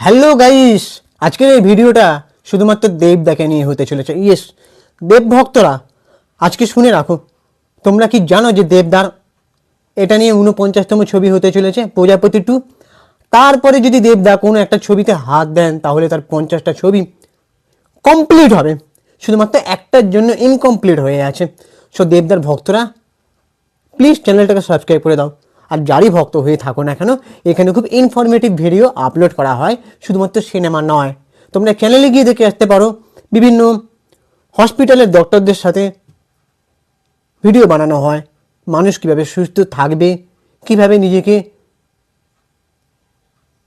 Hello guys, আজকের এই ভিডিওটা শুধুমাত্র দেবদাকে নিয়ে হতে চলেছে। ইয়েস, দেব ভক্তরা আজকে শুনে রাখো। তোমরা কি জানো যে দেবদার এটা নিয়ে 49তম ছবি হতে চলেছে, প্রজাপতি 2। তারপরে যদি দেবদা কোনো একটা ছবিতে হাত দেন তাহলে তার 50টা ছবি কমপ্লিট হবে, শুধুমাত্র একটার জন্য ইনকমপ্লিট হয়ে আছে। সো দেবদার ভক্তরা প্লিজ চ্যানেলটাকে সাবস্ক্রাইব করে দাও। আর যারই ভক্ত হয়ে থাকো না কেন, এখানে খুব ইনফরমেটিভ ভিডিও আপলোড করা হয়, শুধুমাত্র সিনেমা নয়। তোমরা চ্যানেলে গিয়ে দেখে আসতে পারো, বিভিন্ন হসপিটালের ডক্টরদের সাথে ভিডিও বানানো হয়, মানুষ কীভাবে সুস্থ থাকবে, কিভাবে নিজেকে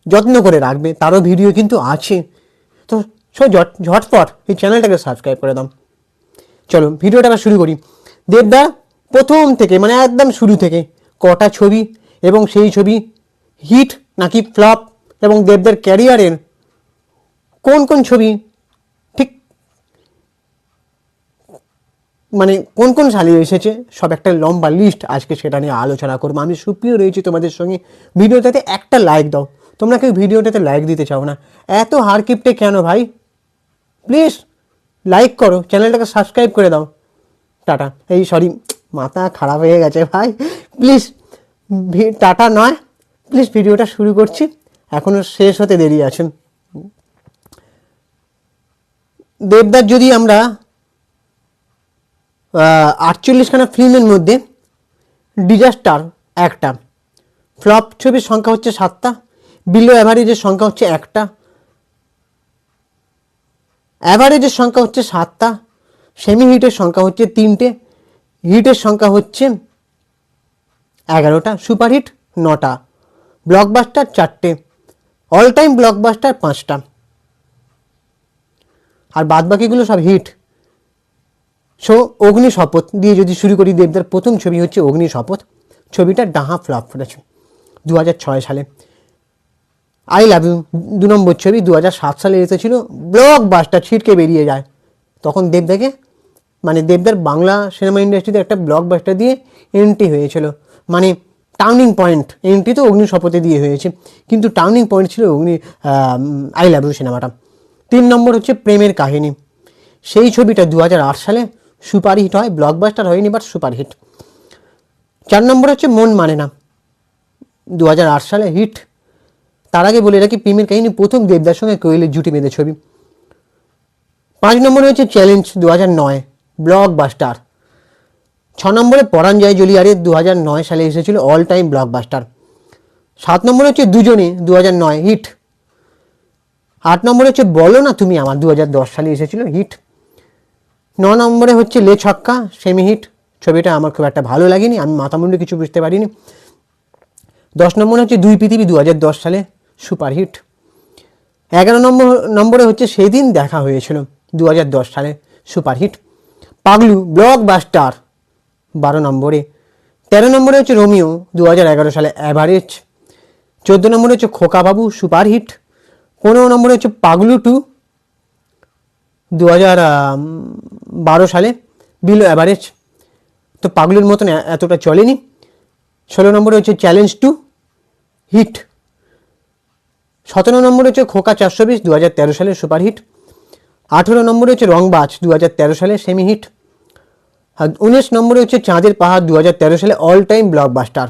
যত্ন করে রাখবে, তারও ভিডিও কিন্তু আছে। তো ঝটপট এই চ্যানেলটাকে সাবস্ক্রাইব করে দাও। চলো ভিডিওটা শুরু করি। দেবদা প্রথম থেকে মানে একদম শুরু থেকে কটা ছবি এবং সেই ছবি হিট নাকি ফ্লপ, এবং দেবদার ক্যারিয়ারের কোন কোন ছবি ঠিক মানে কোন কোন সালে এসেছে, সব একটা লম্বা লিস্ট, আজকে সেটা নিয়ে আলোচনা করবো। আমি সুপ্রিয় রয়েছি তোমাদের সঙ্গে। ভিডিওটাতে একটা লাইক দাও। তোমরা কেউ ভিডিওটাতে লাইক দিতে চাও না, এত হারকিপটে কেন ভাই? প্লিজ লাইক করো, চ্যানেলটাকে সাবস্ক্রাইব করে দাও। টাটা, এই সরি, মাথা খারাপ হয়ে গেছে ভাই। প্লিজ টাটা নয়, প্লিজ ভিডিওটা শুরু করছি, এখনও শেষ হতে দেরি আছে। দেবদার যদি আমরা 48খানা ফিল্মের মধ্যে ডিজাস্টার একটা, ফ্লপ ছবির সংখ্যা হচ্ছে 7টা, বিলো অ্যাভারেজের সংখ্যা হচ্ছে একটা, অ্যাভারেজের সংখ্যা হচ্ছে 7টা, সেমি হিটের সংখ্যা হচ্ছে 3টে, হিটের সংখ্যা হচ্ছে 11টা, সুপারহিট 9টা, ব্লকবাস্টার 4টে, অল টাইম ব্লকবাস্টার 5টা, আর বাদবাকিগুলো সব হিট। সো অগ্নি শপথ দিয়ে যদি শুরু করি, দেবদার প্রথম ছবি হচ্ছে অগ্নি শপথ। ছবিটা ডাহা ফ্লপ করেছে 2006 সালে। আই লাভ ইউ 2 নম্বর ছবি 2007 সালে এসেছিল, ব্লকবাস্টার, ছিটকে বেরিয়ে যায়। তখন দেবদাকে মানে দেবদার বাংলা সিনেমা ইন্ডাস্ট্রিতে একটা ব্লকবাস্টার দিয়ে এন্ট্রি হয়েছিল, মানে টার্নিং পয়েন্ট। এন্ট্রি তো অগ্নি শপথে দিয়ে হয়েছে, কিন্তু টার্নিং পয়েন্ট ছিল আই লাভ ইউ সিনেমাটা। 3 নম্বর হচ্ছে প্রেমের কাহিনী। সেই ছবিটা 2008 সালে সুপারহিট হয়, ব্লকবাস্টার হয়নি বাট সুপারহিট। 4 নম্বর হচ্ছে মন মানে না, 2008 সালে হিট। তার আগে বলে রাখি, প্রেমের কাহিনী প্রথম দেবদার সঙ্গে কোয়েলের জুটি বেঁধে ছবি। 5 নম্বরে হচ্ছে চ্যালেঞ্জ 2009, ব্লকবাস্টার। 6 নম্বরে পরাণ যায় জ্বলিয়ারে 2009 সালে এসেছিল, অল টাইম ব্লকবাস্টার। 7 নম্বরে হচ্ছে দুজনে 2009, হিট। 8 নম্বরে হচ্ছে বলো না তুমি আমার 2010 সালে এসেছিল, হিট। 9 নম্বরে হচ্ছে লে ছক্কা, সেমি হিট। ছবিটা আমার খুব একটা ভালো লাগেনি, আমি মাথামুন্ডু কিছু বুঝতে পারিনি। 10 নম্বরে হচ্ছে দুই পৃথিবী 2010 সালে, সুপারহিট। 11 নম্বরে হচ্ছে সেদিন দেখা হয়েছিল 2010 সালে, সুপারহিট। পাগলু ব্লকবাস্টার 12 নম্বরে। 13 নম্বরে হচ্ছে রোমিও 2011 সালে, অ্যাভারেজ। 14 নম্বরে হচ্ছে খোকাবাবু, সুপারহিট। 15 নম্বরে হচ্ছে পাগলু 2 2012 সালে, বিলো অ্যাভারেজ। তো পাগলুর মতন এতটা চলেনি। 16 নম্বরে হচ্ছে চ্যালেঞ্জ 2, হিট। 17 নম্বরে হচ্ছে খোকা 420 2013 সালে, সুপারহিট। 18 নম্বরে হচ্ছে রংবাজ 2013 সালে, সেমি হিট। আর 19 নম্বরে হচ্ছে চাঁদের পাহাড় 2013 সালে, অল টাইম ব্লকবাস্টার।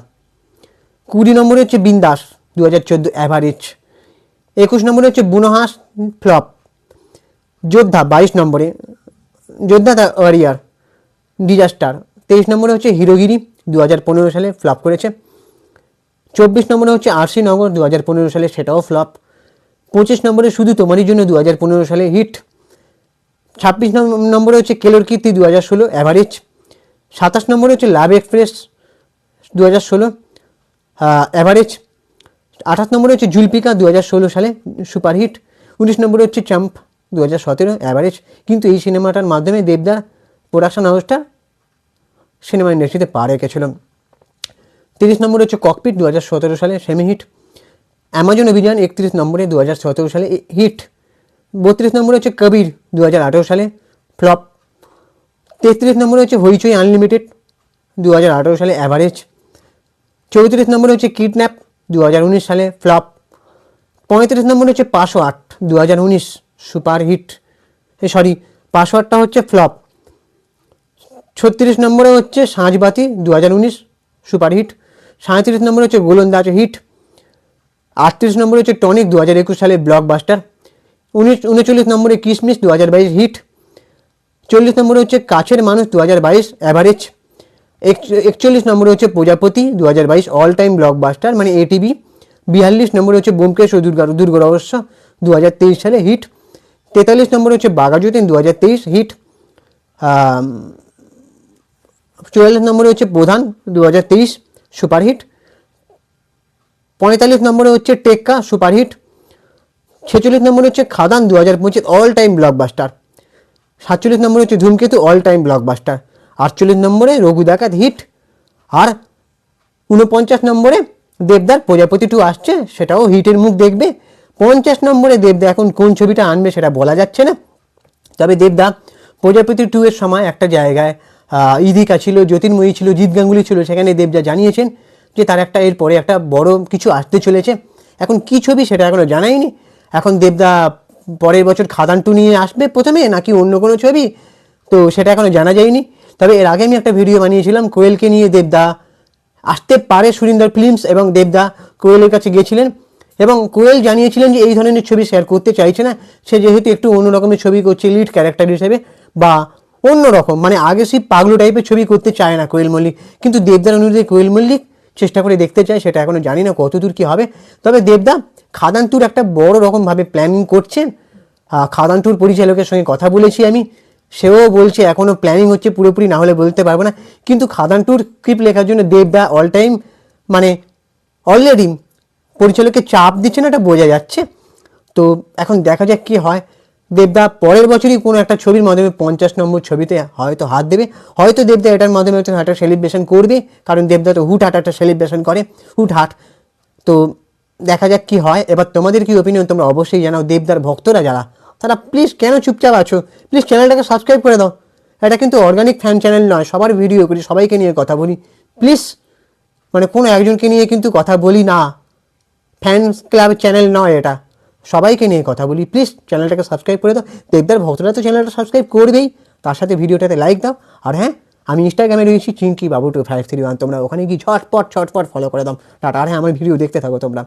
20 নম্বরে হচ্ছে বিন্দাস 2014, অ্যাভারেজ। 21 নম্বরে হচ্ছে বুনোহাস, ফ্লপ। যোদ্ধা 22 নম্বরে, যোদ্ধা দ্য ওয়ারিয়ার, ডিজাস্টার। 23 নম্বরে হচ্ছে হিরোগিরি 2015 সালে, ফ্লপ করেছে। 24 নম্বরে হচ্ছে আরসি নগর 2015 সালে, সেটাও ফ্লপ। 25 নম্বরে শুধু তোমারই জন্য 2015 সালে, হিট। 26 নম্বরে হচ্ছে কেলোর কীর্তি 2016, অ্যাভারেজ। 27 নম্বরে হচ্ছে লাভ এক্সপ্রেস 2016, অ্যাভারেজ। 28 নম্বরে হচ্ছে জুলপিকা 2016 সালে, সুপারহিট। 19 নম্বরে হচ্ছে চাম্প 2017, অ্যাভারেজ। কিন্তু এই সিনেমাটার মাধ্যমে দেবদার প্রোডাকশন হাউসটা সিনেমা ইন্ডাস্ট্রিতে পা রেখেছিল। 30 নম্বরে হচ্ছে ককপিট 2017 সালে, সেমি হিট। অ্যামাজন অভিযান 31 নম্বরে 2017 সালে, হিট। 32 নম্বরে হচ্ছে কবির 2018 সালে, ফ্লপ। 33 নম্বরে হচ্ছে হইচই আনলিমিটেড 2018 সালে, অ্যাভারেজ। 34 নম্বরে হচ্ছে কিডন্যাপ 2019 সালে, ফ্লপ। 35 নম্বরে হচ্ছে পাসওয়ার্ড 2019 সুপারহিট, সরি পাসওয়ার্ডটা হচ্ছে ফ্লপ। 36 নম্বরে হচ্ছে সাঁঝবাতি 2019 সুপারহিট। 37 নম্বরে হচ্ছে গোলন্দাজ হিট। 38 নম্বরে হচ্ছে টনিক 2021 সালে ব্লকবাস্টার। 39 নম্বরে কিসমিস 2022 হিট। 40 নম্বরে হচ্ছে কাছের মানুষ 2022 অ্যাভারেজ। 41 নম্বরে হচ্ছে প্রজাপতি 2022 অল টাইম ব্লকবাস্টার মানে এটিভি। 42 নম্বরে হচ্ছে ব্যোমকেশ ও দুর্গ রহস্য 2023 সালে হিট। 43 নম্বরে হচ্ছে বাঘাযতীন 2023 হিট। 44 নম্বরে হচ্ছে প্রধান 2023 সুপারহিট। 45 নম্বরে হচ্ছে টেক্কা সুপারহিট। 46 নম্বরে হচ্ছে খাদান 2025 অল টাইম ব্লকবাস্টার। 47 নম্বরে হচ্ছে ধূমকেতু অল টাইম ব্লকবাস্টার। 48 নম্বরে রঘু ডাকাত হিট। আর 49 নম্বরে দেবদার প্রজাপতি 2 আসছে, সেটাও হিটের মুখ দেখবে। 50 নম্বরে দেবদা এখন কোন ছবিটা আনবে সেটা বলা যাচ্ছে না, তবে দেবদা প্রজাপতি 2 এর সময় একটা জায়গায় ইদিকা ছিল, জ্যোতির্ময়ী ছিল, জিৎ গাঙ্গুলি ছিল, সেখানে দেবদা জানিয়েছেন যে তার একটা এরপরে একটা বড় কিছু আসতে চলেছে। এখন কি ছবি সেটা এখনও জানায়নি। এখন দেবদা পরের বছর খাদান 2 নিয়ে আসবে প্রথমে নাকি অন্য কোনো ছবি, তো সেটা এখনও জানা যায়নি। তবে এর আগে আমি একটা ভিডিও বানিয়েছিলাম কোয়েলকে নিয়ে, দেবদা আসতে পারে সুরিন্দর ফিল্মস, এবং দেবদা কোয়েলের কাছে গিয়েছিলেন এবং কোয়েল জানিয়েছিলেন যে এই ধরনের ছবি শেয়ার করতে চাইছে না, সে যেহেতু একটু অন্য রকমের ছবি করছে লিড ক্যারেক্টার হিসেবে বা অন্য রকম মানে আগ্রেসিভ পাগলু টাইপের ছবি করতে চায় না কোয়েল মল্লিক। কিন্তু দেবদার অনুরোধে কোয়েল মল্লিক চেষ্টা করে দেখতে চায়, সেটা এখনও জানি না কতদূর কী হবে। তবে দেবদা খাদান 2 একটা বড় রকমভাবে প্ল্যানিং করছেন। খাদান 2 পরিচালকের সঙ্গে কথা বলেছি আমি, সেও বলছে এখনও প্ল্যানিং হচ্ছে, পুরোপুরি না হলে বলতে পারবো না। কিন্তু খাদান 2 স্ক্রিপ্ট লেখার জন্য দেবদা অল টাইম মানে অলরেডি পরিচালককে চাপ দিচ্ছে না, এটা বোঝা যাচ্ছে। তো এখন দেখা যাক কী হয়। দেবদা পরের বছরই কোনো একটা ছবির মাধ্যমে 50 নম্বর ছবিতে হয়তো হাত দেবে, হয়তো দেবদা এটার মাধ্যমে হয়তো একটা সেলিব্রেশন করবে, কারণ দেবদা তো হুটহাট একটা সেলিব্রেশন করে হুটহাট। তো দেখা যাক কী হয়। এবার তোমাদের কি ওপিনিয়ন তোমরা অবশ্যই জানাও। দেবদার ভক্তরা যারা, তারা প্লিজ কেন চুপচাপ আছো, প্লিজ চ্যানেলটাকে সাবস্ক্রাইব করে দাও। এটা কিন্তু অর্গানিক ফ্যান চ্যানেল নয়, সবার ভিডিও করি, সবাইকে নিয়ে কথা বলি, প্লিজ মানে কোনো একজনকে নিয়ে কিন্তু কথা বলি না, ফ্যান ক্লাব চ্যানেল নয় এটা, সবাইকে নিয়ে কথা বলি। প্লিজ চ্যানেলটাকে সাবস্ক্রাইব করে দাও। দেবদার ভক্তরা তো চ্যানেলটা সাবস্ক্রাইব করবেই, তার সাথে ভিডিওটাতে লাইক দাও। আর হ্যাঁ, আমি ইনস্টাগ্রামে রয়েছি চিঙ্কি বাবু 2531, তোমরা ওখানে গিয়ে ঝটপট ফলো করে দাও। টাটা। আর হ্যাঁ, আমার ভিডিও দেখতে থাকো তোমরা।